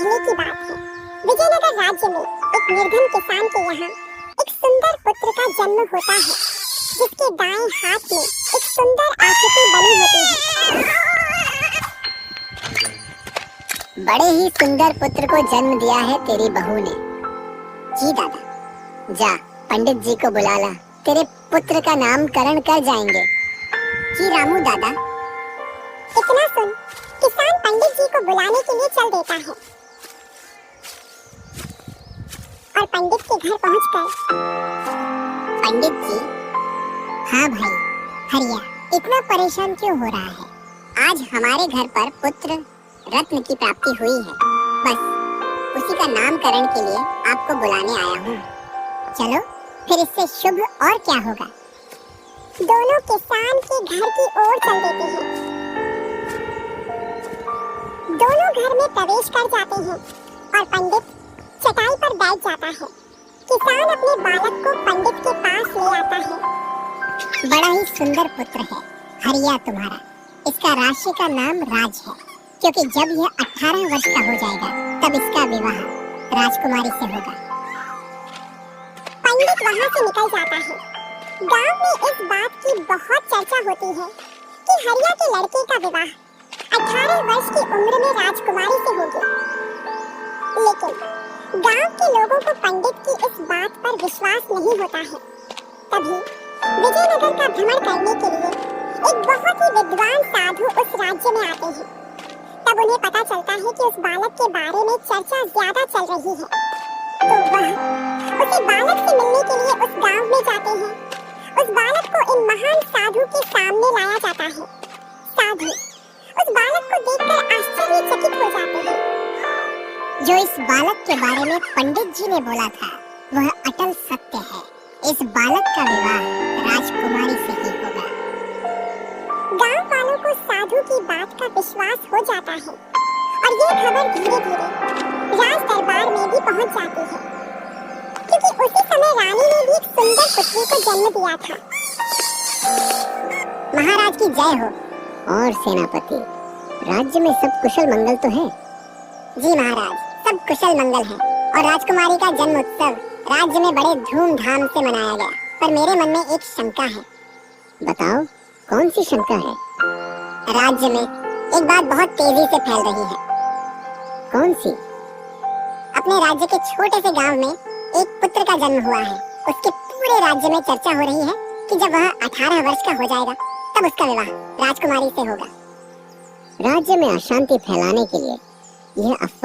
पहले की बात है। विजयनगर राज्य में एक निर्धन किसान के यहाँ एक सुंदर पुत्र का जन्म होता है, जिसके दाएं हाथ में एक सुंदर आकृति बनी होती है। बड़े ही सुंदर पुत्र को जन्म दिया है तेरी बहू ने। जी दादा, जा पंडित जी को बुला ला, तेरे पुत्र का नामकरण कर जाएंगे। जी रामू दादा। इतना सुन किसान पंडित जी को बुलाने के लिए चल देता है और पंडित के घर पहुंचकर, पंडित जी। हाँ भाई हरिया, इतना परेशान क्यों हो रहा है? आज हमारे घर पर पुत्र रत्न की प्राप्ति हुई है, बस उसी का नामकरण के लिए आपको बुलाने आया हूँ। चलो फिर इससे शुभ और क्या होगा। दोनों किसान के घर की ओर चल देते हैं। दोनों घर में प्रवेश कर जाते हैं और पंडित चटाई पर बैठ जाता है। किसान अपने बालक को पंडित के पास ले आता है। बड़ा ही सुंदर पुत्र है हरिया तुम्हारा। इसका राशि का नाम राज है, क्योंकि जब यह 18 वर्ष का हो जाएगा तब इसका विवाह राजकुमारी से होगा। पंडित वहाँ से निकल जाता है। गांव में इस बात की बहुत चर्चा होती है कि हरिया के लड़के का विवाह 18 वर्ष की उम्र में राजकुमारी से होगी। लेकिन गांव के लोगों को पंडित की इस बात पर विश्वास नहीं होता है। तभी विजयनगर का भ्रमण करने के लिए एक बहुत ही विद्वान साधु उस राज्य में आते हैं। तब उन्हें पता चलता है कि उस बालक के बारे में चर्चा ज्यादा चल रही है, तो वह उसे बालक से मिलने के लिए उस गांव में जाते हैं। उस बालक को इन महान साधु के सामने लाया जाता है। साधु उस बालक को देखकर आश्चर्यचकित हो जाते हैं। जो इस बालक के बारे में पंडित जी ने बोला था वह अटल सत्य है। इस बालक का विवाह राजकुमारी से ही होगा। गांव वालों को साधु की बात का विश्वास हो जाता है और ये खबर धीरे धीरे राज दरबार में भी पहुंच जाती है, क्योंकि उसी समय रानी ने भी एक सुंदर पुत्री को जन्म दिया था। महाराज की जय हो। और सेनापति, राज्य में सब कुशल मंगल तो है? जी महाराज, सब कुशल मंगल है और राजकुमारी का जन्म उत्सव राज्य में बड़े धूमधाम से मनाया गया। पर मेरे मन में एक शंका है। बताओ, कौन सी शंका है? राज्य में एक बात बहुत तेजी से फैल रही है। कौन सी? अपने राज्य के छोटे से गांव में एक पुत्र का जन्म हुआ है। उसके पूरे राज्य में चर्चा हो रही है कि जब वह 18 वर्ष का हो जाएगा तब उसका विवाह राजकुमारी से होगा। राज्य में अशांति फैलाने के लिए यह अफवाह